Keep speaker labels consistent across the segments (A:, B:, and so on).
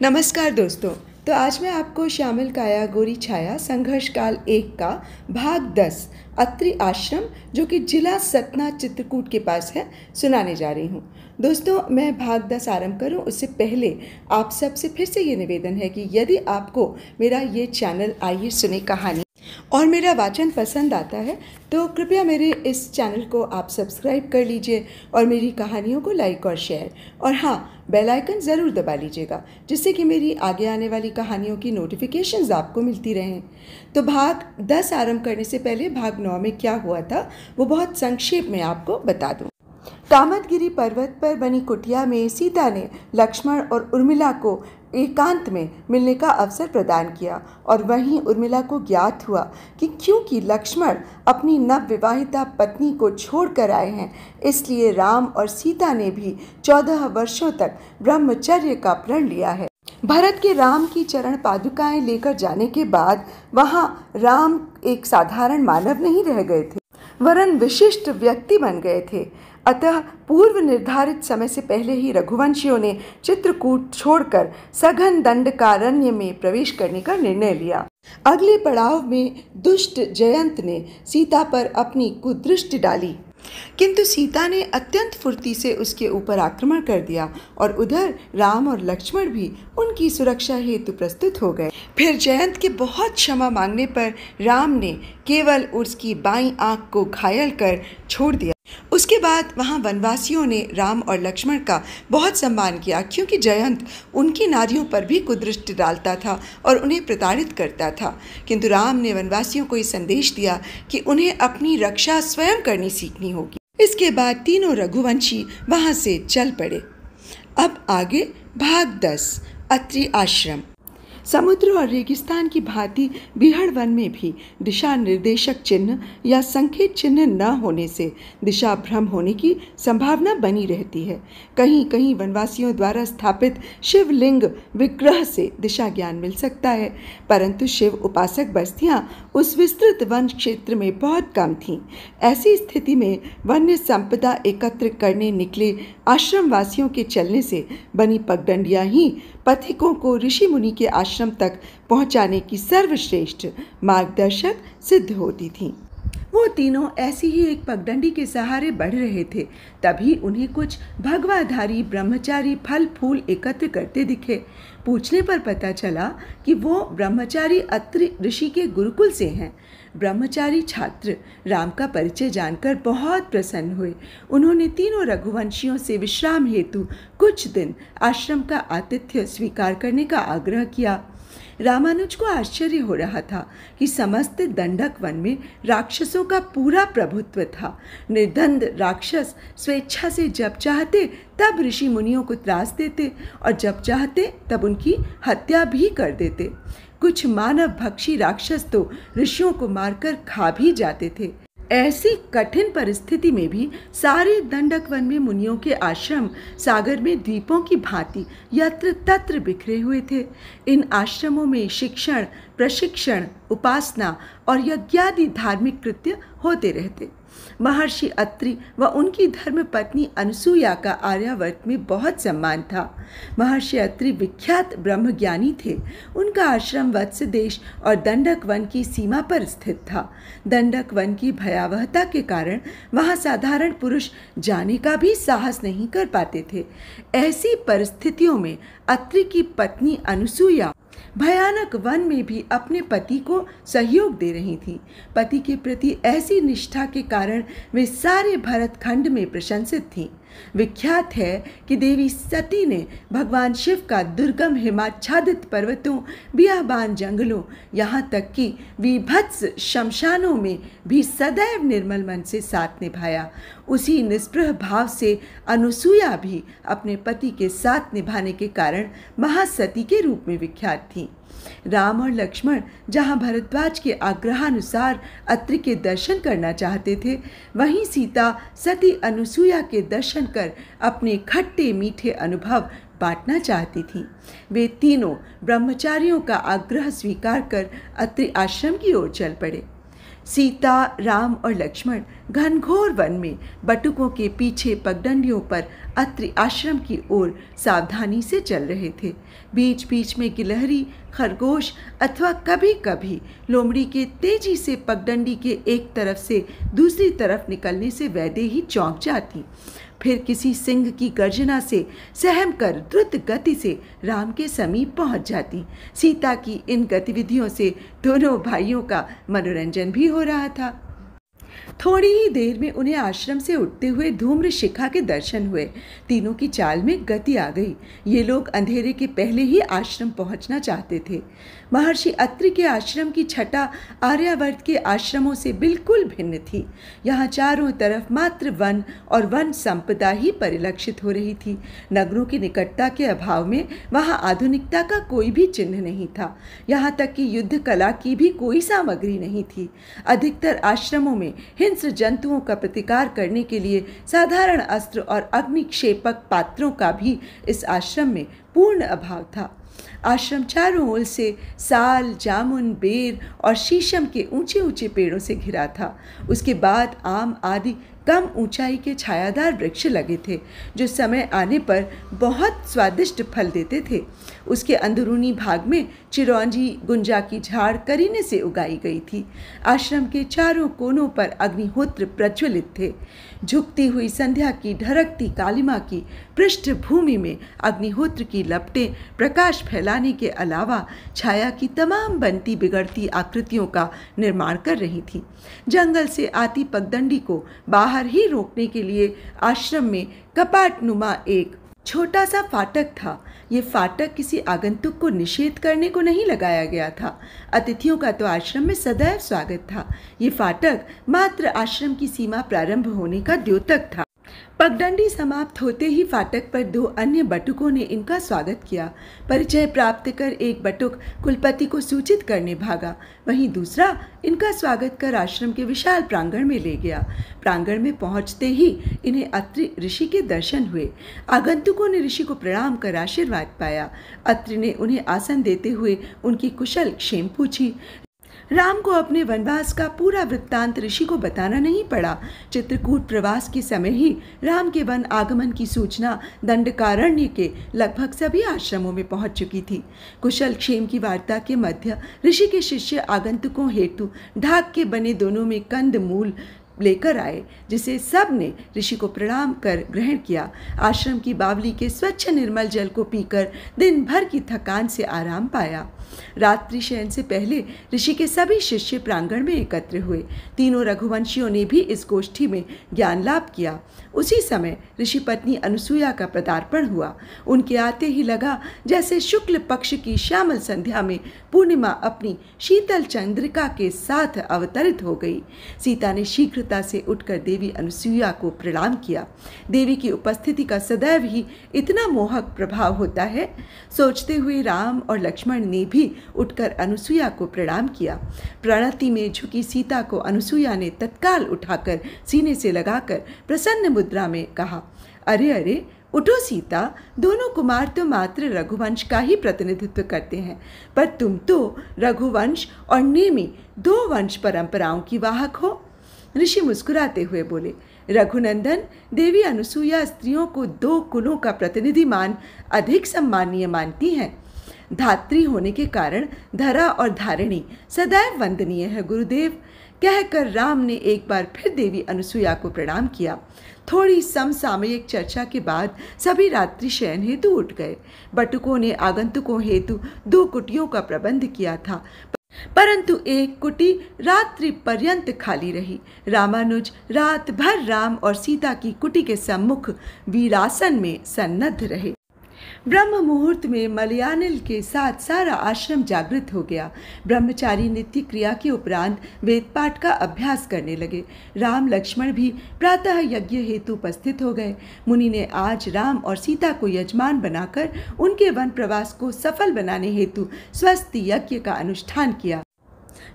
A: नमस्कार दोस्तों। तो आज मैं आपको श्यामल काया गोरी छाया संघर्ष काल 1 का भाग 10 अत्रि आश्रम, जो कि जिला सतना चित्रकूट के पास है, सुनाने जा रही हूँ। दोस्तों, मैं भाग 10 आरंभ करूँ उससे पहले आप सबसे फिर से ये निवेदन है कि यदि आपको मेरा ये चैनल आइए सुने कहानी और मेरा वाचन पसंद आता है तो कृपया मेरे इस चैनल को आप सब्सक्राइब कर लीजिए और मेरी कहानियों को लाइक और शेयर, और हाँ, बेल आइकन ज़रूर दबा लीजिएगा जिससे कि मेरी आगे आने वाली कहानियों की नोटिफिकेशंस आपको मिलती रहें। तो भाग 10 आरंभ करने से पहले भाग 9 में क्या हुआ था वो बहुत संक्षेप में आपको बता दूँ। कामतगिरी पर्वत पर बनी कुटिया में सीता ने लक्ष्मण और उर्मिला को एकांत में मिलने का अवसर प्रदान किया, और वहीं उर्मिला को ज्ञात हुआ कि क्योंकि लक्ष्मण अपनी नवविवाहिता पत्नी को छोड़कर आए हैं, इसलिए राम और सीता ने भी 14 वर्षों तक ब्रह्मचर्य का प्रण लिया है। भरत के राम की चरण पादुकाएं लेकर जाने के बाद वहां राम एक साधारण मानव नहीं रह गए थे, वरन विशिष्ट व्यक्ति बन गए थे। अतः पूर्व निर्धारित समय से पहले ही रघुवंशियों ने चित्रकूट छोड़कर सघन दंडकारण्य में प्रवेश करने का निर्णय लिया। अगले पड़ाव में दुष्ट जयंत ने सीता पर अपनी कुदृष्टि डाली, किंतु सीता ने अत्यंत फुर्ती से उसके ऊपर आक्रमण कर दिया, और उधर राम और लक्ष्मण भी उनकी सुरक्षा हेतु प्रस्तुत हो गए। फिर जयंत के बहुत क्षमा मांगने पर राम ने केवल उसकी बाईं आंख को घायल कर छोड़ दिया। उसके बाद वहां वनवासियों ने राम और लक्ष्मण का बहुत सम्मान किया, क्योंकि जयंत उनकी नारियों पर भी कुदृष्टि डालता था और उन्हें प्रताड़ित करता था। किंतु राम ने वनवासियों को ये संदेश दिया कि उन्हें अपनी रक्षा स्वयं करनी सीखनी होगी। इसके बाद तीनों रघुवंशी वहां से चल पड़े। अब आगे भाग 10 अत्रि आश्रम। समुद्र और रेगिस्तान की भांति बिहड़ वन में भी दिशा निर्देशक चिन्ह या संकेत चिन्ह न होने से दिशा भ्रम होने की संभावना बनी रहती है। कहीं कहीं वनवासियों द्वारा स्थापित शिवलिंग विग्रह से दिशा ज्ञान मिल सकता है, परंतु शिव उपासक बस्तियां उस विस्तृत वन क्षेत्र में बहुत कम थीं। ऐसी स्थिति में वन्य संपदा एकत्र करने निकले आश्रम वासियों के चलने से बनी पगडंडियां ही पथिकों को ऋषि मुनि के आश्रम तक पहुंचाने की सर्वश्रेष्ठ मार्गदर्शक सिद्ध होती थीं। वो तीनों ऐसी ही एक पगडंडी के सहारे बढ़ रहे थे, तभी उन्हें कुछ भगवाधारी ब्रह्मचारी फल फूल एकत्र करते दिखे। पूछने पर पता चला कि वो ब्रह्मचारी अत्रि ऋषि के गुरुकुल से हैं। ब्रह्मचारी छात्र राम का परिचय जानकर बहुत प्रसन्न हुए। उन्होंने तीनों रघुवंशियों से विश्राम हेतु कुछ दिन आश्रम का आतिथ्य स्वीकार करने का आग्रह किया। रामानुज को आश्चर्य हो रहा था कि समस्त दंडक वन में राक्षसों का पूरा प्रभुत्व था। निर्दंड राक्षस स्वेच्छा से जब चाहते तब ऋषि मुनियों को त्रास देते और जब चाहते तब उनकी हत्या भी कर देते। कुछ मानव भक्षी राक्षस तो ऋषियों को मारकर खा भी जाते थे। ऐसी कठिन परिस्थिति में भी सारे दंडक वन में मुनियों के आश्रम सागर में द्वीपों की भांति यत्र तत्र बिखरे हुए थे। इन आश्रमों में शिक्षण, प्रशिक्षण, उपासना और यज्ञादि धार्मिक कृत्य होते रहते। महर्षि अत्रि व उनकी धर्म पत्नी अनसुया का आर्यावर्त में बहुत सम्मान था। महर्षि अत्रि विख्यात ब्रह्मज्ञानी थे। उनका आश्रम वत्स देश और दंडक वन की सीमा पर स्थित था। दंडक वन की भयावहता के कारण वहां साधारण पुरुष जाने का भी साहस नहीं कर पाते थे। ऐसी परिस्थितियों में अत्रि की पत्नी अनसुया भयानक वन में भी अपने पति को सहयोग दे रही थी। पति के प्रति ऐसी निष्ठा के कारण वे सारे भरतखंड में प्रशंसित थीं। विख्यात है कि देवी सती ने भगवान शिव का दुर्गम हिमाच्छादित पर्वतों, बियाबान जंगलों, यहाँ तक कि विभत्स शमशानों में भी सदैव निर्मल मन से साथ निभाया। उसी निस्पृह भाव से अनुसुया भी अपने पति के साथ निभाने के कारण महासती के रूप में विख्यात थी। राम और लक्ष्मण जहाँ भरद्वाज के आग्रहानुसार अत्रि के दर्शन करना चाहते थे, वहीं सीता सती अनुसुया के दर्शन कर अपने खट्टे मीठे अनुभव बांटना चाहती थी। वे तीनों ब्रह्मचारियों का आग्रह स्वीकार कर अत्रि आश्रम की ओर चल पड़े। सीता, राम और लक्ष्मण घनघोर वन में बटुकों के पीछे पगडंडियों पर अत्रि आश्रम की ओर सावधानी से चल रहे थे। बीच बीच में गिलहरी, खरगोश अथवा कभी कभी लोमड़ी के तेजी से पगडंडी के एक तरफ से दूसरी तरफ निकलने से वैदेही चौंक जाती। फिर किसी सिंह की गर्जना से सहम कर द्रुत गति से राम के समीप पहुंच जाती। सीता की इन गतिविधियों से दोनों भाइयों का मनोरंजन भी हो रहा था। थोड़ी ही देर में उन्हें आश्रम से उठते हुए धूम्र शिखा के दर्शन हुए। तीनों की चाल में गति आ गई। ये लोग अंधेरे के पहले ही आश्रम पहुंचना चाहते थे। महर्षि अत्रि के आश्रम की छटा आर्यावर्त के आश्रमों से बिल्कुल भिन्न थी। यहाँ चारों तरफ मात्र वन और वन संपदा ही परिलक्षित हो रही थी। नगरों की निकटता के अभाव में वहाँ आधुनिकता का कोई भी चिन्ह नहीं था। यहाँ तक कि युद्ध कला की भी कोई सामग्री नहीं थी। अधिकतर आश्रमों में हिंस्र जंतुओं का प्रतिकार करने के लिए साधारण अस्त्र और अग्निक्षेपक पात्रों का भी इस आश्रम में पूर्ण अभाव था। आश्रम चारों ओर से साल, जामुन, बेर और शीशम के ऊंचे ऊंचे पेड़ों से घिरा था। उसके बाद आम आदि कम ऊंचाई के छायादार वृक्ष लगे थे, जो समय आने पर बहुत स्वादिष्ट फल देते थे। उसके अंदरूनी भाग में चिरौंजी, गुंजा की झाड़ करीने से उगाई गई थी। आश्रम के चारों कोनों पर अग्निहोत्र प्रज्वलित थे। झुकती हुई संध्या की ढरकती कालिमा की पृष्ठभूमि में अग्निहोत्र की लपटें प्रकाश फैलाने के अलावा छाया की तमाम बनती बिगड़ती आकृतियों का निर्माण कर रही थी। जंगल से आती पगडंडी को बाहर ही रोकने के लिए आश्रम में कपाट नुमा एक छोटा सा फाटक था। ये फाटक किसी आगंतुक को निषेध करने को नहीं लगाया गया था। अतिथियों का तो आश्रम में सदैव स्वागत था। ये फाटक मात्र आश्रम की सीमा प्रारंभ होने का द्योतक था। पगडंडी समाप्त होते ही फाटक पर दो अन्य बटुकों ने इनका स्वागत किया। परिचय प्राप्त कर एक बटुक कुलपति को सूचित करने भागा, वहीं दूसरा इनका स्वागत कर आश्रम के विशाल प्रांगण में ले गया। प्रांगण में पहुंचते ही इन्हें अत्रि ऋषि के दर्शन हुए। आगंतुकों ने ऋषि को प्रणाम कर आशीर्वाद पाया। अत्रि ने उन्हें आसन देते हुए उनकी कुशल क्षेम पूछी। राम को अपने वनवास का पूरा वृत्तांत ऋषि को बताना नहीं पड़ा। चित्रकूट प्रवास के समय ही राम के वन आगमन की सूचना दंडकारण्य के लगभग सभी आश्रमों में पहुंच चुकी थी। कुशल क्षेम की वार्ता के मध्य ऋषि के शिष्य आगंतुकों हेतु ढाक के बने दोनों में कंद मूल लेकर आए, जिसे सब ने ऋषि को प्रणाम कर ग्रहण किया। आश्रम की बावली के स्वच्छ निर्मल जल को पीकर दिन भर की थकान से आराम पाया। रात्रि शयन से पहले ऋषि के सभी शिष्य प्रांगण में एकत्र हुए। तीनों रघुवंशियों ने भी इस गोष्ठी में ज्ञान लाभ किया। उसी समय ऋषि पत्नी अनुसूया का पदार्पण हुआ। उनके आते ही लगा जैसे शुक्ल पक्ष की श्यामल संध्या में पूर्णिमा अपनी शीतल चंद्रिका के साथ अवतरित हो गई। सीता ने शीघ्रता से उठकर देवी अनुसूया को प्रणाम किया। देवी की उपस्थिति का सदैव ही इतना मोहक प्रभाव होता है, सोचते हुए राम और लक्ष्मण ने भी उठकर अनुसूया को प्रणाम किया। प्रणति में झुकी सीता को अनुसूया ने तत्काल उठाकर सीने से लगाकर प्रसन्न मुद्रा में कहा, अरे अरे उठो सीता, दोनों कुमार तो मात्र रघुवंश का ही प्रतिनिधित्व करते हैं, पर तुम तो रघुवंश और नेमी दो वंश परंपराओं की वाहक हो। ऋषि मुस्कुराते हुए बोले, रघुनंदन, देवी अनुसूया स्त्रियों को दो कुलों का प्रतिनिधि मान अधिक सम्मानीय मानती हैं। धात्री होने के कारण धरा और धारिणी सदैव वंदनीय है गुरुदेव। कहकर राम ने एक बार फिर देवी अनुसूया को प्रणाम किया। थोड़ी समसामयिक चर्चा के बाद सभी रात्रि शयन हेतु उठ गए। बटुकों ने आगंतुकों हेतु 2 कुटियों का प्रबंध किया था, परंतु एक कुटी रात्रि पर्यंत खाली रही। रामानुज रात भर राम और सीता की कुटी के सम्मुख वीरासन में सन्नद्ध रहे। ब्रह्म मुहूर्त में मलयानिल के साथ सारा आश्रम जागृत हो गया। ब्रह्मचारी नित्य क्रिया के उपरांत वेदपाठ का अभ्यास करने लगे। राम लक्ष्मण भी प्रातः यज्ञ हेतु उपस्थित हो गए। मुनि ने आज राम और सीता को यजमान बनाकर उनके वन प्रवास को सफल बनाने हेतु स्वस्ति यज्ञ का अनुष्ठान किया।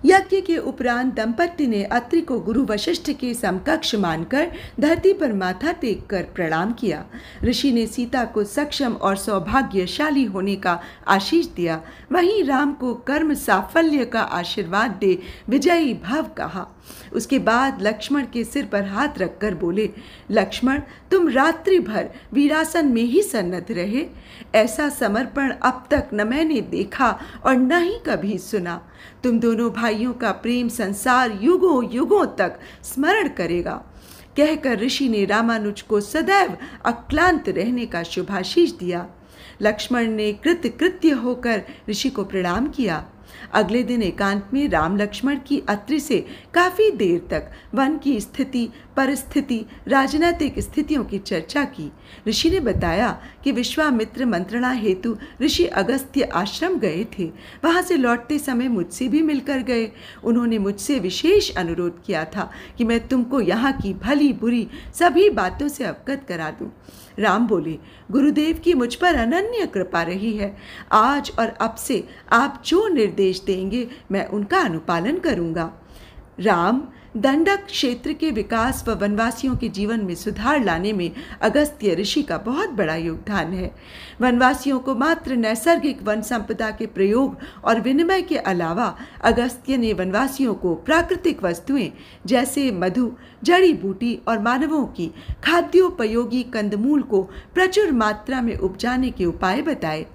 A: यज्ञ के उपरांत दंपति ने अत्रि को गुरु वशिष्ठ के समकक्ष मानकर धरती पर माथा टेक कर प्रणाम किया। ऋषि ने सीता को सक्षम और सौभाग्यशाली होने का आशीष दिया। वहीं राम को कर्म साफल्य का आशीर्वाद दे विजयी भव कहा। उसके बाद लक्ष्मण के सिर पर हाथ रखकर बोले, लक्ष्मण, तुम रात्रि भर वीरासन में ही सन्नद्ध रहे। ऐसा समर्पण अब तक न मैंने देखा और न ही कभी सुना। तुम दोनों भाइयों का प्रेम संसार युगों युगों तक स्मरण करेगा। कहकर ऋषि ने रामानुज को सदैव अक्लांत रहने का शुभाशीष दिया। लक्ष्मण ने कृतकृत्य होकर ऋषि को प्रणाम किया। अगले दिन एकांत में राम लक्ष्मण की अत्रि से काफी देर तक वन की स्थिति, परिस्थिति, राजनीतिक स्थितियों की चर्चा की। ऋषि ने बताया कि विश्वामित्र मंत्रणा हेतु ऋषि अगस्त्य आश्रम गए थे। वहां से लौटते समय मुझसे भी मिलकर गए। उन्होंने मुझसे विशेष अनुरोध किया था कि मैं तुमको यहाँ की भली बुरी सभी बातों से अवगत करा दूं। राम बोले, गुरुदेव की मुझ पर अनन्य कृपा रही है। आज और अब से आप जो निर्देश देंगे मैं उनका अनुपालन करूंगा। राम, दंडक क्षेत्र के विकास व वनवासियों के जीवन में सुधार लाने में अगस्त्य ऋषि का बहुत बड़ा योगदान है। वनवासियों को मात्र नैसर्गिक वन संपदा के प्रयोग और विनिमय के अलावा अगस्त्य ने वनवासियों को प्राकृतिक वस्तुएं जैसे मधु, जड़ी बूटी और मानवों की खाद्योपयोगी कंदमूल को प्रचुर मात्रा में उपजाने के उपाय बताए।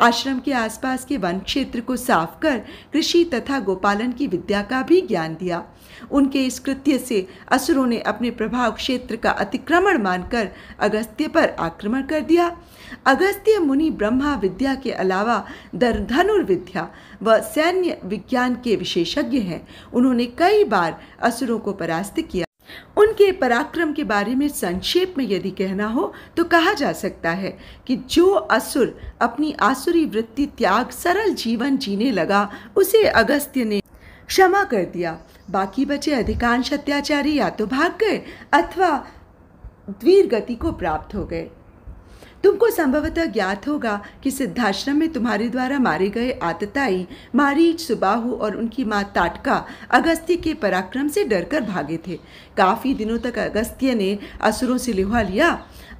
A: आश्रम के आसपास के वन क्षेत्र को साफ कर कृषि तथा गोपालन की विद्या का भी ज्ञान दिया। उनके इस कृत्य से असुरों ने अपने प्रभाव क्षेत्र का अतिक्रमण मानकर अगस्त्य पर आक्रमण कर दिया। अगस्त्य मुनि ब्रह्मा विद्या के अलावा धनुर्विद्या व सैन्य विज्ञान के विशेषज्ञ हैं। उन्होंने कई बार असुरों को परास्त किया। उनके पराक्रम के बारे में संक्षेप में यदि कहना हो तो कहा जा सकता है कि जो असुर अपनी आसुरी वृत्ति त्याग सरल जीवन जीने लगा, उसे अगस्त्य ने क्षमा कर दिया। बाकी बचे अधिकांश अत्याचारी या तो भाग गए अथवा वीर गति को प्राप्त हो गए। तुमको संभवतः ज्ञात होगा कि सिद्धाश्रम में तुम्हारे द्वारा मारे गए आतताई मारीच, सुबाहु और उनकी मां ताटका अगस्त्य के पराक्रम से डरकर भागे थे। काफी दिनों तक अगस्त्य ने असुरों से लिहा लिया।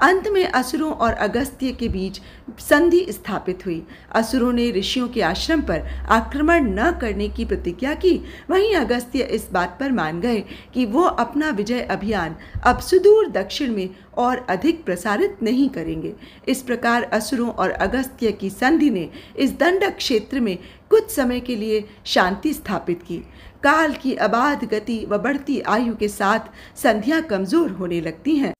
A: अंत में असुरों और अगस्त्य के बीच संधि स्थापित हुई। असुरों ने ऋषियों के आश्रम पर आक्रमण न करने की प्रतिज्ञा की। वहीं अगस्त्य इस बात पर मान गए कि वो अपना विजय अभियान अब सुदूर दक्षिण में और अधिक प्रसारित नहीं करेंगे। इस प्रकार असुरों और अगस्त्य की संधि ने इस दंडक क्षेत्र में कुछ समय के लिए शांति स्थापित की। काल की अबाध गति व बढ़ती आयु के साथ संधियां कमजोर होने लगती हैं।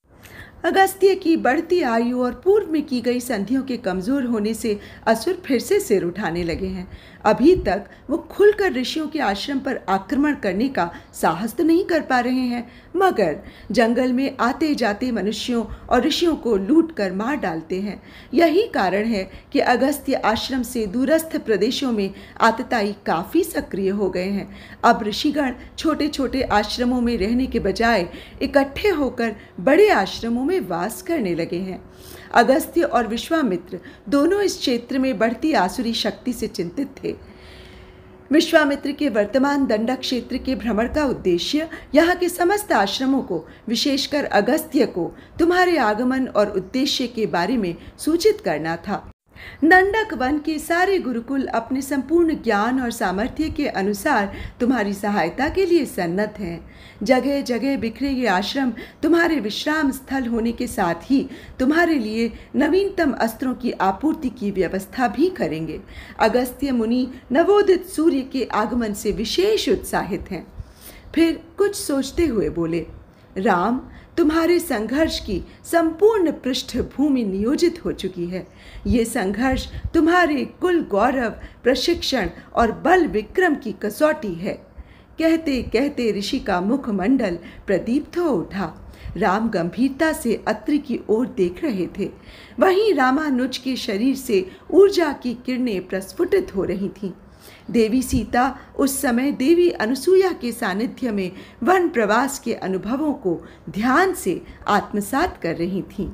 A: अगस्त्य की बढ़ती आयु और पूर्व में की गई संधियों के कमजोर होने से असुर फिर से सिर उठाने लगे हैं। अभी तक वो खुलकर ऋषियों के आश्रम पर आक्रमण करने का साहस तो नहीं कर पा रहे हैं, मगर जंगल में आते जाते मनुष्यों और ऋषियों को लूट कर मार डालते हैं। यही कारण है कि अगस्त्य आश्रम से दूरस्थ प्रदेशों में आतताई काफी सक्रिय हो गए हैं। अब ऋषिगण छोटे छोटे आश्रमों में रहने के बजाय इकट्ठे होकर बड़े आश्रमों में वास करने लगे हैं। अगस्त्य और विश्वामित्र दोनों इस क्षेत्र में बढ़ती आसुरी शक्ति से चिंतित थे। विश्वामित्र के वर्तमान दंडक क्षेत्र के भ्रमण का उद्देश्य यहाँ के समस्त आश्रमों को, विशेषकर अगस्त्य को, तुम्हारे आगमन और उद्देश्य के बारे में सूचित करना था। दंडक वन के सारे गुरुकुल अपने संपूर्ण ज्ञान और सामर्थ्य के अनुसार तुम्हारी सहायता के लिए सन्नद्ध हैं। जगह जगह बिखरे ये आश्रम तुम्हारे विश्राम स्थल होने के साथ ही तुम्हारे लिए नवीनतम अस्त्रों की आपूर्ति की व्यवस्था भी करेंगे। अगस्त्य मुनि नवोदित सूर्य के आगमन से विशेष उत्साहित हैं। फिर कुछ सोचते हुए बोले, राम, तुम्हारे संघर्ष की संपूर्ण पृष्ठभूमि नियोजित हो चुकी है। ये संघर्ष तुम्हारे कुल गौरव, प्रशिक्षण और बल विक्रम की कसौटी है। कहते कहते ऋषि का मुखमंडल प्रदीप्त हो उठा। राम गंभीरता से अत्रि की ओर देख रहे थे। वहीं रामानुज के शरीर से ऊर्जा की किरणें प्रस्फुटित हो रही थीं। देवी सीता उस समय देवी अनुसूया के सानिध्य में वन प्रवास के अनुभवों को ध्यान से आत्मसात कर रही थीं।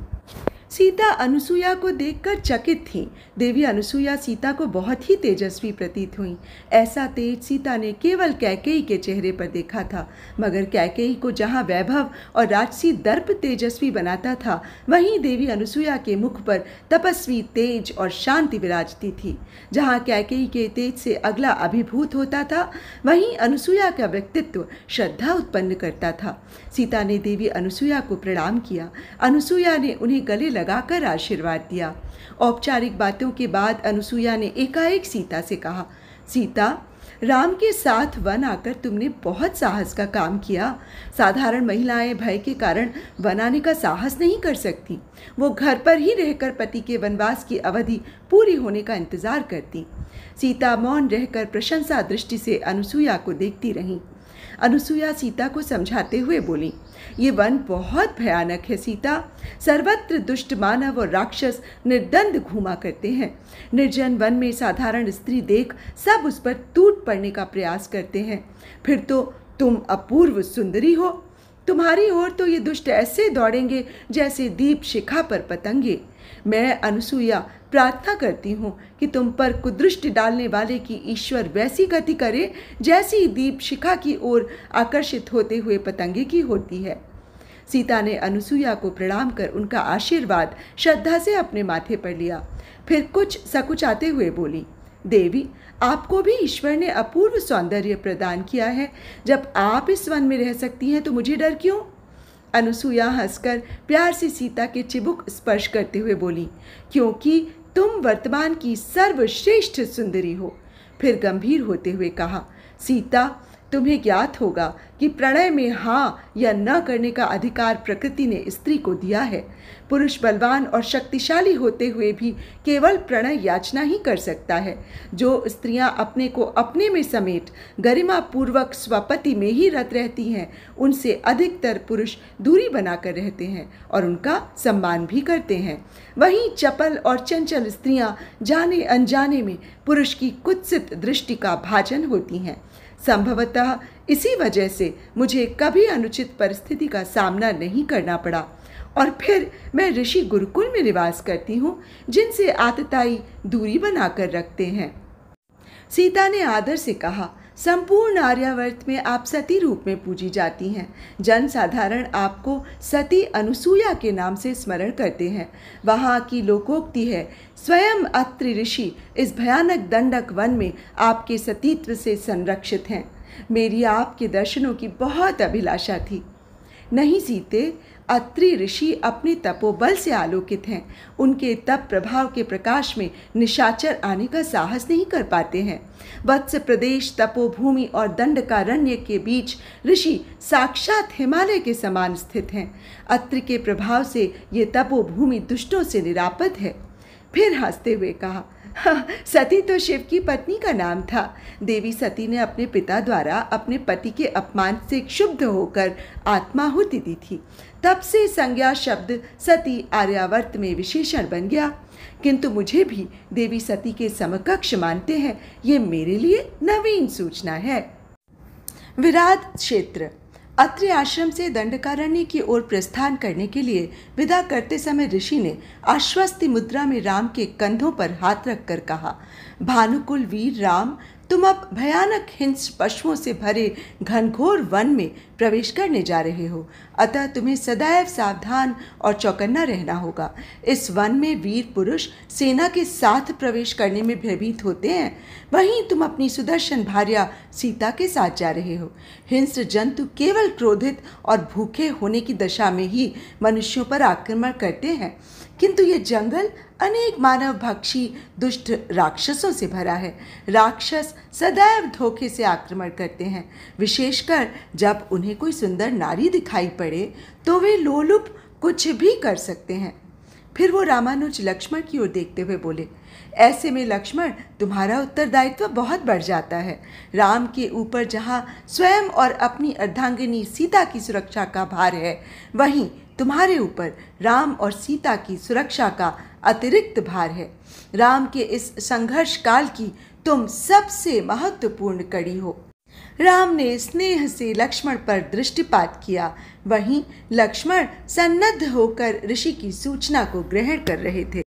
A: सीता अनुसुईया को देखकर चकित थी। देवी अनुसुईया सीता को बहुत ही तेजस्वी प्रतीत हुई। ऐसा तेज सीता ने केवल कैकेयी के चेहरे पर देखा था, मगर कैकेयी को जहाँ वैभव और राजसी दर्प तेजस्वी बनाता था, वहीं देवी अनुसुईया के मुख पर तपस्वी तेज और शांति विराजती थी। जहाँ कैकेयी के तेज से अगला अभिभूत होता था, वहीं अनुसुईया का व्यक्तित्व श्रद्धा उत्पन्न करता था। सीता ने देवी अनुसुईया को प्रणाम किया। अनुसुईया ने उन्हें गले लगाकर आशीर्वाद दिया। औपचारिक बातों के बाद अनुसुईया ने एकाएक सीता से कहा, सीता, राम के साथ वन आकर तुमने बहुत साहस का काम किया। साधारण महिलाएं भय के कारण वन आने का साहस नहीं कर सकती। वो घर पर ही रहकर पति के वनवास की अवधि पूरी होने का इंतजार करती। सीता मौन रहकर प्रशंसा दृष्टि से अनुसुईया को देखती रही। अनुसुईया सीता को समझाते हुए बोली, ये वन बहुत भयानक है सीता। सर्वत्र दुष्ट मानव और राक्षस निर्दंड घूमा करते हैं। निर्जन वन में साधारण स्त्री देख सब उस पर टूट पड़ने का प्रयास करते हैं। फिर तो तुम अपूर्व सुंदरी हो। तुम्हारी ओर तो ये दुष्ट ऐसे दौड़ेंगे जैसे दीप शिखा पर पतंगे। मैं अनुसुईया प्रार्थना करती हूँ कि तुम पर कुदृष्टि डालने वाले की ईश्वर वैसी गति करे जैसी दीप शिखा की ओर आकर्षित होते हुए पतंगे की होती है। सीता ने अनुसुईया को प्रणाम कर उनका आशीर्वाद श्रद्धा से अपने माथे पर लिया। फिर कुछ सकुचाते हुए बोली, देवी, आपको भी ईश्वर ने अपूर्व सौंदर्य प्रदान किया है। जब आप इस वन में रह सकती हैं तो मुझे डर क्यों? अनुसुईया हंसकर प्यार से सीता के चिबुक स्पर्श करते हुए बोली, क्योंकि तुम वर्तमान की सर्वश्रेष्ठ सुंदरी हो। फिर गंभीर होते हुए कहा, सीता, तुम्हें ज्ञात होगा कि प्रणय में हाँ या न करने का अधिकार प्रकृति ने स्त्री को दिया है। पुरुष बलवान और शक्तिशाली होते हुए भी केवल प्रणय याचना ही कर सकता है। जो स्त्रियां अपने को अपने में समेट गरिमा पूर्वक स्वपति में ही रत रहती हैं, उनसे अधिकतर पुरुष दूरी बनाकर रहते हैं और उनका सम्मान भी करते हैं। वहीं चपल और चंचल स्त्रियां जाने अनजाने में पुरुष की कुत्सित दृष्टि का भाजन होती हैं। संभवतः इसी वजह से मुझे कभी अनुचित परिस्थिति का सामना नहीं करना पड़ा और फिर मैं ऋषि गुरुकुल में निवास करती हूँ, जिनसे आतताई दूरी बनाकर रखते हैं। सीता ने आदर से कहा, संपूर्ण आर्यावर्त में आप सती रूप में पूजी जाती हैं। जन साधारण आपको सती अनुसुईया के नाम से स्मरण करते हैं। वहाँ की लोकोक्ति है, स्वयं अत्रि ऋषि इस भयानक दंडक वन में आपके सतीत्व से संरक्षित हैं। मेरी आपके दर्शनों की बहुत अभिलाषा थी। नहीं सीते, अत्रि ऋषि अपने तपोबल से आलोकित हैं। उनके तप प्रभाव के प्रकाश में निशाचर आने का साहस नहीं कर पाते हैं। वत्स प्रदेश, तपोभूमि और दंडकारण्य के बीच ऋषि साक्षात हिमालय के समान स्थित हैं। अत्रि के प्रभाव से ये तपोभूमि दुष्टों से निरापद है। फिर हंसते हुए कहा, सती तो शिव की पत्नी का नाम था। देवी सती ने अपने पिता द्वारा अपने पति के अपमान से क्षुब्ध होकर आत्माहुति दी थी। तब से संज्ञा शब्द सती आर्यावर्त में विशेषण बन गया। किंतु मुझे भी देवी सती के समकक्ष मानते हैं, ये मेरे लिए नवीन सूचना है। विराट क्षेत्र। अत्रि आश्रम से दंडकारण्य की ओर प्रस्थान करने के लिए विदा करते समय ऋषि ने आश्वस्ति मुद्रा में राम के कंधों पर हाथ रखकर कहा, भानुकुल वीर राम, तुम अब भयानक हिंस्र पशुओं से भरे घनघोर वन में प्रवेश करने जा रहे हो, अतः तुम्हें सदैव सावधान और चौकन्ना रहना होगा। इस वन में वीर पुरुष सेना के साथ प्रवेश करने में भयभीत होते हैं, वहीं तुम अपनी सुदर्शन भार्या सीता के साथ जा रहे हो। हिंस्र जंतु केवल क्रोधित और भूखे होने की दशा में ही मनुष्यों पर आक्रमण करते हैं, किंतु ये जंगल अनेक मानव भक्षी दुष्ट राक्षसों से भरा है। राक्षस सदैव धोखे से आक्रमण करते हैं, विशेषकर जब उन्हें कोई सुंदर नारी दिखाई पड़े तो वे लोलुप कुछ भी कर सकते हैं। फिर वो रामानुज लक्ष्मण की ओर देखते हुए बोले, ऐसे में लक्ष्मण, तुम्हारा उत्तरदायित्व बहुत बढ़ जाता है। राम के ऊपर जहाँ स्वयं और अपनी अर्धांगिनी सीता की सुरक्षा का भार है, वहीं तुम्हारे ऊपर राम और सीता की सुरक्षा का अतिरिक्त भार है। राम के इस संघर्ष काल की तुम सबसे महत्वपूर्ण कड़ी हो। राम ने स्नेह से लक्ष्मण पर दृष्टिपात किया। वहीं लक्ष्मण सन्नद्ध होकर ऋषि की सूचना को ग्रहण कर रहे थे।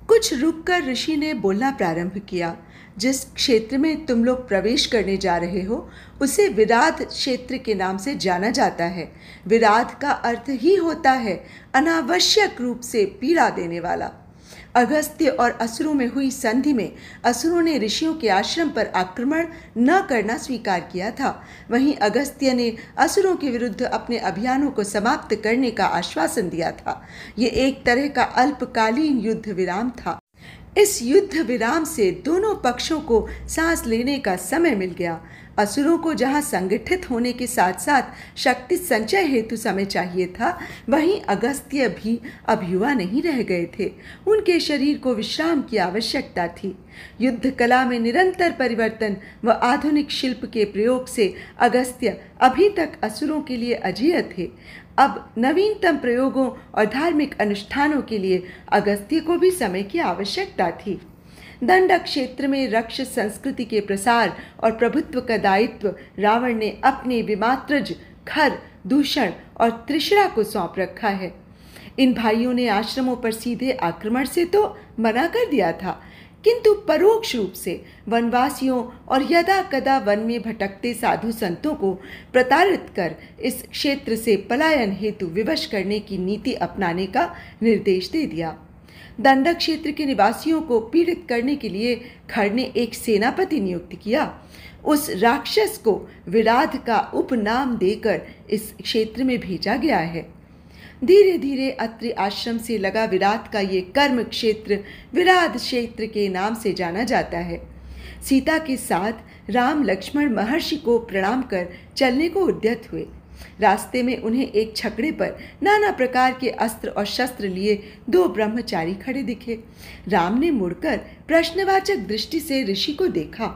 A: कुछ रुककर ऋषि ने बोलना प्रारंभ किया। जिस क्षेत्र में तुम लोग प्रवेश करने जा रहे हो उसे विराध क्षेत्र के नाम से जाना जाता है। विराध का अर्थ ही होता है अनावश्यक रूप से पीड़ा देने वाला। अगस्त्य और असुरों में हुई संधि में असुरों ने ऋषियों के आश्रम पर आक्रमण न करना स्वीकार किया था। वहीं अगस्त्य ने असुरों के विरुद्ध अपने अभियानों को समाप्त करने का आश्वासन दिया था। ये एक तरह का अल्पकालीन युद्ध विराम था। इस युद्ध विराम से दोनों पक्षों को सांस लेने का समय मिल गया। असुरों को जहां संगठित होने के साथ साथ शक्ति संचय हेतु समय चाहिए था, वहीं अगस्त्य भी अब युवा नहीं रह गए थे। उनके शरीर को विश्राम की आवश्यकता थी। युद्ध कला में निरंतर परिवर्तन व आधुनिक शिल्प के प्रयोग से अगस्त्य अभी तक असुरों के लिए अजेय थे। अब नवीनतम प्रयोगों और धार्मिक अनुष्ठानों के लिए अगस्त्य को भी समय की आवश्यकता थी। दंडक क्षेत्र में राक्षस संस्कृति के प्रसार और प्रभुत्व का दायित्व रावण ने अपने विमात्रज, खर, दूषण और त्रिशरा को सौंप रखा है। इन भाइयों ने आश्रमों पर सीधे आक्रमण से तो मना कर दिया था, किंतु परोक्ष रूप से वनवासियों और यदा कदा वन में भटकते साधु संतों को प्रताड़ित कर इस क्षेत्र से पलायन हेतु विवश करने की नीति अपनाने का निर्देश दे दिया। दंडक क्षेत्र के निवासियों को पीड़ित करने के लिए खर ने एक सेनापति नियुक्त किया। उस राक्षस को विराध का उपनाम देकर इस क्षेत्र में भेजा गया है। धीरे धीरे अत्रि आश्रम से लगा विराट का ये कर्म क्षेत्र विराध क्षेत्र के नाम से जाना जाता है। सीता के साथ राम लक्ष्मण महर्षि को प्रणाम कर चलने को उद्यत हुए। रास्ते में उन्हें एक छकड़े पर नाना प्रकार के अस्त्र और शस्त्र लिए दो ब्रह्मचारी खड़े दिखे। राम ने मुड़कर प्रश्नवाचक दृष्टि से ऋषि को देखा।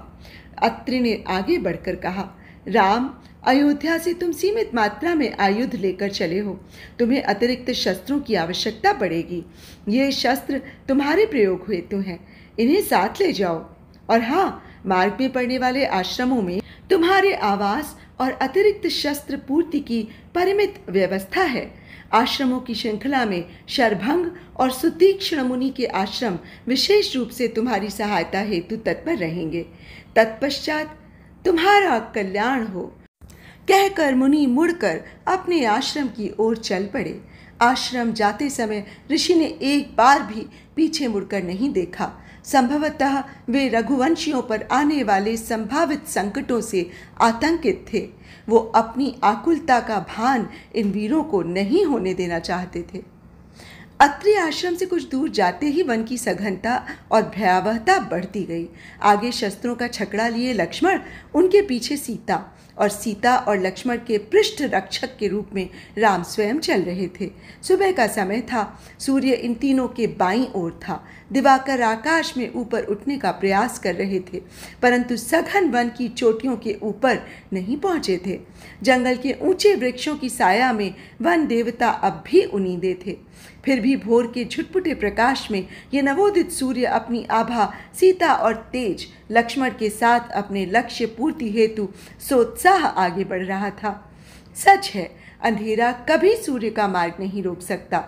A: अत्रि ने आगे बढ़कर कहा, राम, अयोध्या से तुम सीमित मात्रा में आयुध लेकर चले हो। तुम्हें अतिरिक्त शस्त्रों की आवश्यकता पड़ेगी। ये शस्त्र तुम्हारे प्रयोग हेतु हैं, इन्हें साथ ले जाओ। और हाँ, मार्ग में पड़ने वाले आश्रमों में तुम्हारे आवास और अतिरिक्त शस्त्र पूर्ति की परिमित व्यवस्था है। आश्रमों की श्रृंखला में शरभंग और सुतीक्ष्ण मुनि के आश्रम विशेष रूप से तुम्हारी सहायता हेतु तत्पर रहेंगे। तत्पश्चात तुम्हारा कल्याण हो। कहकर मुनि मुड़कर अपने आश्रम की ओर चल पड़े। आश्रम जाते समय ऋषि ने एक बार भी पीछे मुड़कर नहीं देखा। संभवतः वे रघुवंशियों पर आने वाले संभावित संकटों से आतंकित थे। वो अपनी आकुलता का भान इन वीरों को नहीं होने देना चाहते थे। अत्रि आश्रम से कुछ दूर जाते ही वन की सघनता और भयावहता बढ़ती गई। आगे शस्त्रों का छकड़ा लिए लक्ष्मण, उनके पीछे सीता, और सीता और लक्ष्मण के पृष्ठ रक्षक के रूप में राम स्वयं चल रहे थे। सुबह का समय था। सूर्य इन तीनों के बाईं ओर था। दिवाकर आकाश में ऊपर उठने का प्रयास कर रहे थे, परंतु सघन वन की चोटियों के ऊपर नहीं पहुंचे थे। जंगल के ऊंचे वृक्षों की साया में वन देवता अब भी उन्नीदे थे। फिर भी भोर के झुटपुटे प्रकाश में ये नवोदित सूर्य अपनी आभा सीता और तेज लक्ष्मण के साथ अपने लक्ष्य पूर्ति हेतु सोत्साह आगे बढ़ रहा था। सच है, अंधेरा कभी सूर्य का मार्ग नहीं रोक सकता।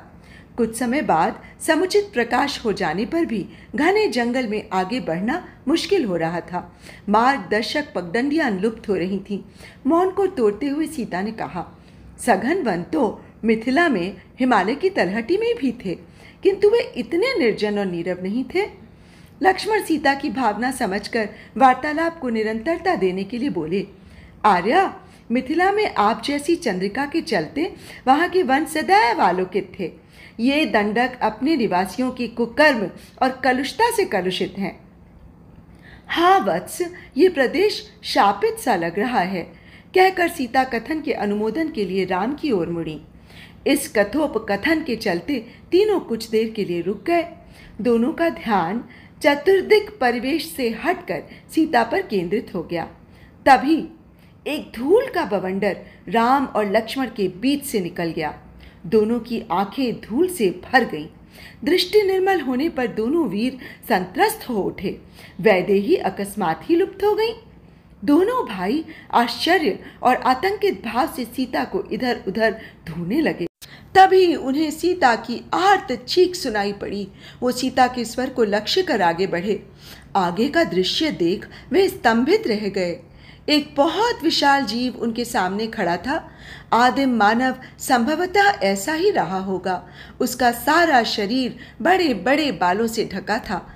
A: कुछ समय बाद समुचित प्रकाश हो जाने पर भी घने जंगल में आगे बढ़ना मुश्किल हो रहा था। मार्गदर्शक पगडंडियां लुप्त हो रही थीं। मौन को तोड़ते हुए सीता ने कहा, सघन वन तो मिथिला में हिमालय की तलहटी में भी थे, किंतु वे इतने निर्जन और नीरव नहीं थे। लक्ष्मण सीता की भावना समझकर वार्तालाप को निरंतरता देने के लिए बोले, आर्या, मिथिला में आप जैसी चंद्रिका के चलते वहाँ के वन सदैव आलोकित थे। ये दंडक अपने निवासियों की कुकर्म और कलुषता से कलुषित हैं। हाँ वत्स, ये प्रदेश शापित सा लग रहा है। कहकर सीता कथन के अनुमोदन के लिए राम की ओर मुड़ी। इस कथोपकथन के चलते तीनों कुछ देर के लिए रुक गए। दोनों का ध्यान चतुर्दिक परिवेश से हटकर सीता पर केंद्रित हो गया। तभी एक धूल का बवंडर राम और लक्ष्मण के बीच से निकल गया। दोनों की आंखें धूल से भर गईं। दृष्टि निर्मल होने पर दोनों वीर संत्रस्त हो उठे। वैदेही अकस्मात ही लुप्त हो गईं। दोनों भाई आश्चर्य और आतंकित भाव से सीता को इधर उधर ढूंढने लगे। तभी उन्हें सीता की आर्त चीख सुनाई पड़ी। वो सीता के स्वर को लक्ष्य कर आगे बढ़े। आगे का दृश्य देख वे स्तंभित रह गए। एक बहुत विशाल जीव उनके सामने खड़ा था। आदिम मानव संभवतः ऐसा ही रहा होगा। उसका सारा शरीर बड़े बड़े बालों से ढका था।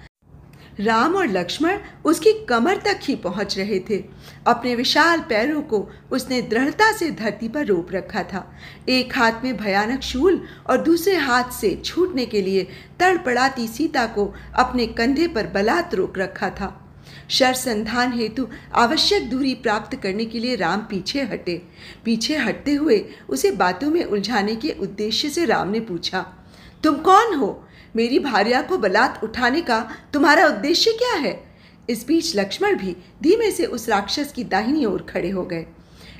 A: राम और लक्ष्मण उसकी कमर तक ही पहुंच रहे थे। अपने विशाल पैरों को उसने दृढ़ता से धरती पर रोप रखा था। एक हाथ में भयानक शूल और दूसरे हाथ से छूटने के लिए तड़पड़ाती सीता को अपने कंधे पर बलात् रोक रखा था। शरसंधान हेतु आवश्यक दूरी प्राप्त करने के लिए राम पीछे हटे। पीछे हटते हुए उसे बातों में उलझाने के उद्देश्य से राम ने पूछा, तुम कौन हो? मेरी भार्या को बलात् उठाने का तुम्हारा उद्देश्य क्या है? इस बीच लक्ष्मण भी धीमे से उस राक्षस की दाहिनी ओर खड़े हो गए।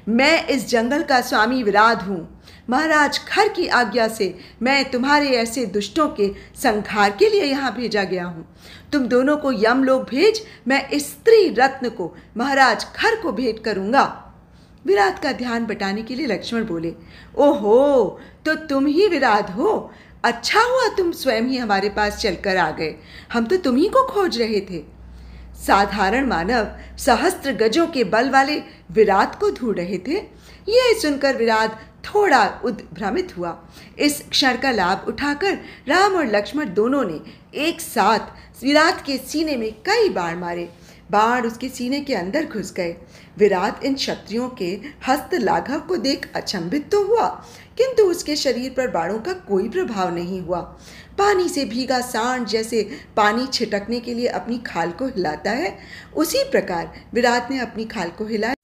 A: मैं इस जंगल का स्वामी विराध हूँ। महाराज खर की आज्ञा से मैं तुम्हारे ऐसे दुष्टों के संहार के लिए यहाँ भेजा गया हूँ। तुम दोनों को यमलोक भेज मैं इस स्त्री रत्न को महाराज खर को भेंट करूँगा। विराट का ध्यान बटाने के लिए लक्ष्मण बोले, ओहो, तो तुम ही विराट हो। अच्छा हुआ तुम स्वयं ही हमारे पास चलकर आ गए। हम तो तुम्ही को खोज रहे थे। साधारण मानव सहस्त्र गजों के बल वाले विराट को ढूंढ रहे थे। यह सुनकर विराट थोड़ा उद्भ्रमित हुआ। इस क्षण का लाभ उठाकर राम और लक्ष्मण दोनों ने एक साथ विराट के सीने में कई बाण मारे। बाण उसके सीने के अंदर घुस गए। विराट इन क्षत्रियों के हस्त लाघव को देख अचंभित तो हुआ, किंतु उसके शरीर पर बाणों का कोई प्रभाव नहीं हुआ। पानी से भीगा सांड जैसे पानी छिटकने के लिए अपनी खाल को हिलाता है, उसी प्रकार विराट ने अपनी खाल को हिलाया।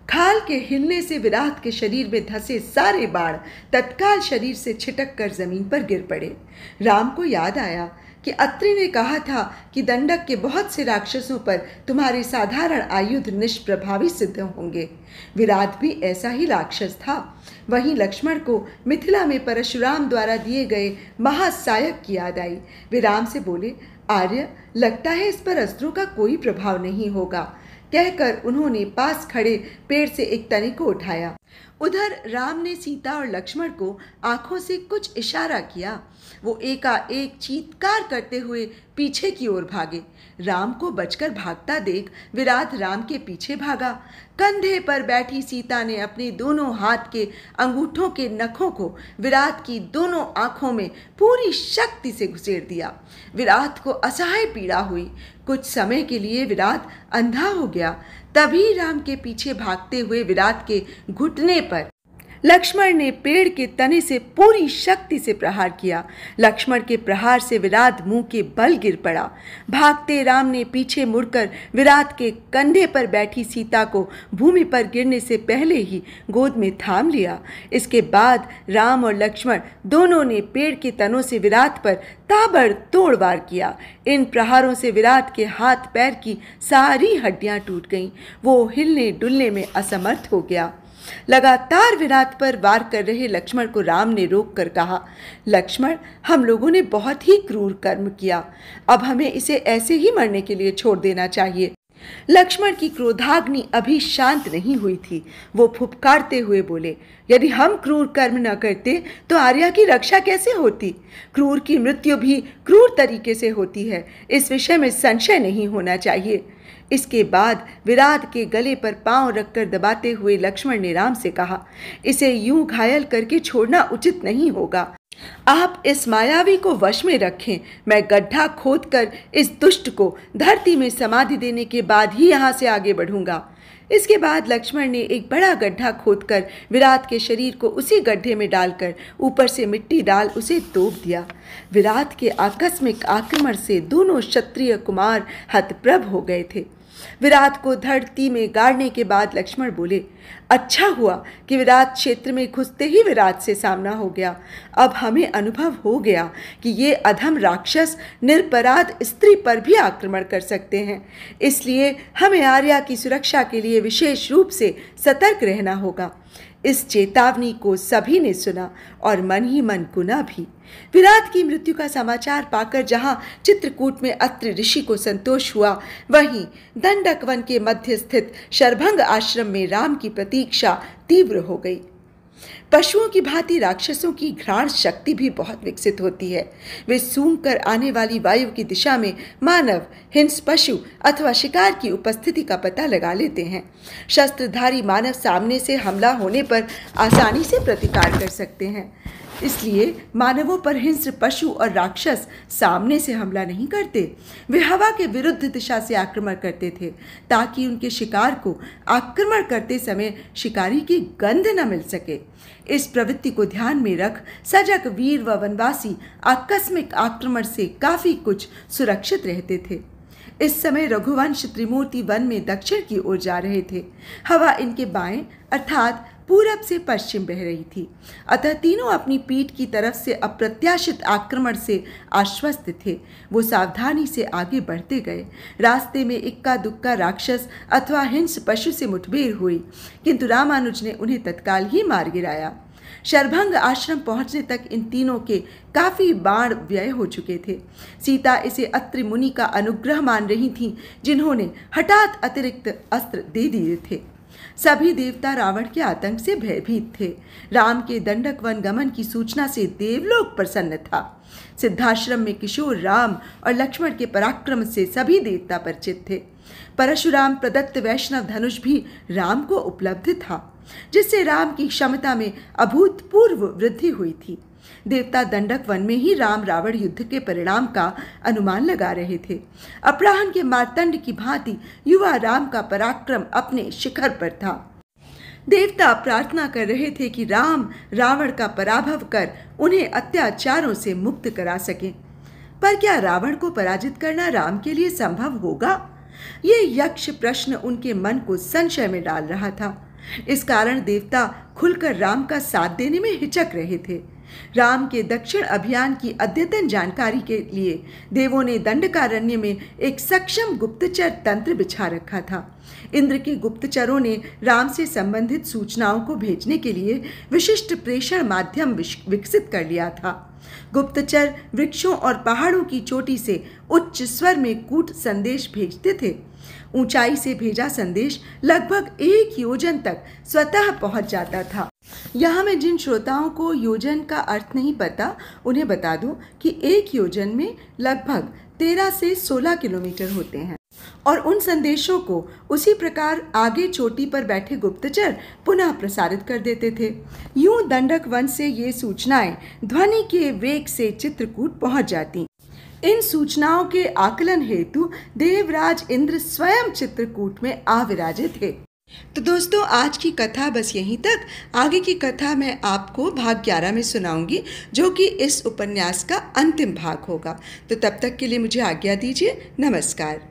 A: खाल के हिलने से विराट के शरीर में धंसे सारे बाण तत्काल शरीर से छिटक कर जमीन पर गिर पड़े। राम को याद आया कि अत्रि ने कहा था कि दंडक के बहुत से राक्षसों पर तुम्हारे साधारण आयुध निष्प्रभावी सिद्ध होंगे। विराट भी ऐसा ही राक्षस था। वहीं लक्ष्मण को मिथिला में परशुराम द्वारा दिए गए महासायक की याद आई। वे राम से बोले, आर्य, लगता है इस पर अस्त्रों का कोई प्रभाव नहीं होगा। कहकर उन्होंने पास खड़े पेड़ से एक तने को उठाया। उधर राम ने सीता और लक्ष्मण को आंखों से कुछ इशारा किया। वो एकाएक चीत्कार करते हुए पीछे की ओर भागे। राम को बचकर भागता देख विराट राम के पीछे भागा। कंधे पर बैठी सीता ने अपने दोनों हाथ के अंगूठों के नखों को विराट की दोनों आंखों में पूरी शक्ति से घुसेड़ दिया। विराट को असहाय पीड़ा हुई। कुछ समय के लिए विराट अंधा हो गया। तभी राम के पीछे भागते हुए विराट के घुटने पर लक्ष्मण ने पेड़ के तने से पूरी शक्ति से प्रहार किया। लक्ष्मण के प्रहार से विराट मुंह के बल गिर पड़ा। भागते राम ने पीछे मुड़कर विराट के कंधे पर बैठी सीता को भूमि पर गिरने से पहले ही गोद में थाम लिया। इसके बाद राम और लक्ष्मण दोनों ने पेड़ के तनों से विराट पर ताबड़तोड़ वार किया। इन प्रहारों से विराट के हाथ पैर की सारी हड्डियां टूट गईं। वो हिलने डुलने में असमर्थ हो गया। लगातार विराट पर वार कर रहे लक्ष्मण को राम ने रोक कर कहा, लक्ष्मण, हम लोगों ने बहुत ही क्रूर कर्म किया। अब हमें इसे ऐसे ही मरने के लिए छोड़ देना चाहिए। लक्ष्मण की क्रोधाग्नि अभी शांत नहीं हुई थी। वो फुफकारते हुए बोले, यदि हम क्रूर कर्म न करते तो आर्या की रक्षा कैसे होती? क्रूर की मृत्यु भी क्रूर तरीके से होती है। इस विषय में संशय नहीं होना चाहिए। इसके बाद विराट के गले पर पांव रखकर दबाते हुए लक्ष्मण ने राम से कहा, इसे यूं घायल करके छोड़ना उचित नहीं होगा। आप इस मायावी को वश में रखें। मैं गड्ढा खोदकर इस दुष्ट को धरती में समाधि देने के बाद ही यहाँ से आगे बढ़ूंगा। इसके बाद लक्ष्मण ने एक बड़ा गड्ढा खोदकर विराट के शरीर को उसी गड्ढे में डालकर ऊपर से मिट्टी डाल उसे तोप दिया। विराट के आकस्मिक आक्रमण से दोनों क्षत्रिय कुमार हतप्रभ हो गए थे। विराट को धरती में गाड़ने के बाद लक्ष्मण बोले, अच्छा हुआ कि विराट क्षेत्र में घुसते ही विराट से सामना हो गया। अब हमें अनुभव हो गया कि ये अधम राक्षस निरपराध स्त्री पर भी आक्रमण कर सकते हैं। इसलिए हमें आर्या की सुरक्षा के लिए विशेष रूप से सतर्क रहना होगा। इस चेतावनी को सभी ने सुना और मन ही मन गुना भी। विराट की मृत्यु का समाचार पाकर जहां चित्रकूट में अत्रि ऋषि को संतोष हुआ, वहीं दंडक वन के मध्य स्थित शरभंग आश्रम में राम की प्रतीक्षा तीव्र हो गई। पशुओं की भांति राक्षसों की घ्राण शक्ति भी बहुत विकसित होती है। वे सूंघ कर आने वाली वायु की दिशा में मानव, हिंस पशु अथवा शिकार की उपस्थिति का पता लगा लेते हैं। शस्त्रधारी मानव सामने से हमला होने पर आसानी से प्रतिकार कर सकते हैं, इसलिए मानवों पर हिंस्र पशु और राक्षस सामने से हमला नहीं करते। वे हवा के विरुद्ध दिशा से आक्रमण करते थे ताकि उनके शिकार को आक्रमण करते समय शिकारी की गंध न मिल सके। इस प्रवृत्ति को ध्यान में रख सजग वीर व वनवासी आकस्मिक आक्रमण से काफी कुछ सुरक्षित रहते थे। इस समय रघुवंश त्रिमूर्ति वन में दक्षिण की ओर जा रहे थे। हवा इनके बाएं अर्थात पूरब से पश्चिम बह रही थी, अतः तीनों अपनी पीठ की तरफ से अप्रत्याशित आक्रमण से आश्वस्त थे। वो सावधानी से आगे बढ़ते गए। रास्ते में इक्का दुक्का राक्षस अथवा हिंस पशु से मुठभेड़ हुई, किंतु रामानुज ने उन्हें तत्काल ही मार गिराया। शरभंग आश्रम पहुंचने तक इन तीनों के काफी बाण व्यय हो चुके थे। सीता इसे अत्रि मुनि का अनुग्रह मान रही थीं, जिन्होंने हठात अतिरिक्त अस्त्र दे दिए थे। सभी देवता रावण के आतंक से भयभीत थे। राम के दंडक वन गमन की सूचना से देवलोक प्रसन्न था। सिद्धाश्रम में किशोर राम और लक्ष्मण के पराक्रम से सभी देवता परिचित थे। परशुराम प्रदत्त वैष्णव धनुष भी राम को उपलब्ध था, जिससे राम की क्षमता में अभूतपूर्व वृद्धि हुई थी। देवता दंडक वन में ही राम रावण युद्ध के परिणाम का अनुमान लगा रहे थे। अपराह्न के मार्तंड की भांति युवा राम का पराक्रम अपने शिखर पर था। देवता प्रार्थना कर रहे थे कि राम रावण का पराभव कर उन्हें अत्याचारों से मुक्त करा सकें। पर क्या रावण को पराजित करना राम के लिए संभव होगा? ये यक्ष प्रश्न उनके मन को संशय में डाल रहा था। इस कारण देवता खुलकर राम का साथ देने में हिचक रहे थे। राम के दक्षिण अभियान की अद्यतन जानकारी के लिए देवों ने दंडकारण्य में एक सक्षम गुप्तचर तंत्र बिछा रखा था। इंद्र के गुप्तचरों ने राम से संबंधित सूचनाओं को भेजने के लिए विशिष्ट प्रेषण माध्यम विकसित कर लिया था। गुप्तचर वृक्षों और पहाड़ों की चोटी से उच्च स्वर में कूट संदेश भेजते थे। ऊंचाई से भेजा संदेश लगभग 1 योजन तक स्वतः पहुंच जाता था। यहाँ मैं जिन श्रोताओं को योजन का अर्थ नहीं पता, उन्हें बता दूं कि 1 योजन में लगभग 13 से 16 किलोमीटर होते हैं और उन संदेशों को उसी प्रकार आगे चोटी पर बैठे गुप्तचर पुनः प्रसारित कर देते थे। यूं दंडक वन से ये सूचनाएं ध्वनि के वेग से चित्रकूट पहुंच जाती। इन सूचनाओं के आकलन हेतु देवराज इंद्र स्वयं चित्रकूट में आ विराजे थे। तो दोस्तों, आज की कथा बस यहीं तक। आगे की कथा मैं आपको भाग 11 में सुनाऊंगी, जो कि इस उपन्यास का अंतिम भाग होगा। तो तब तक के लिए मुझे आज्ञा दीजिए। नमस्कार।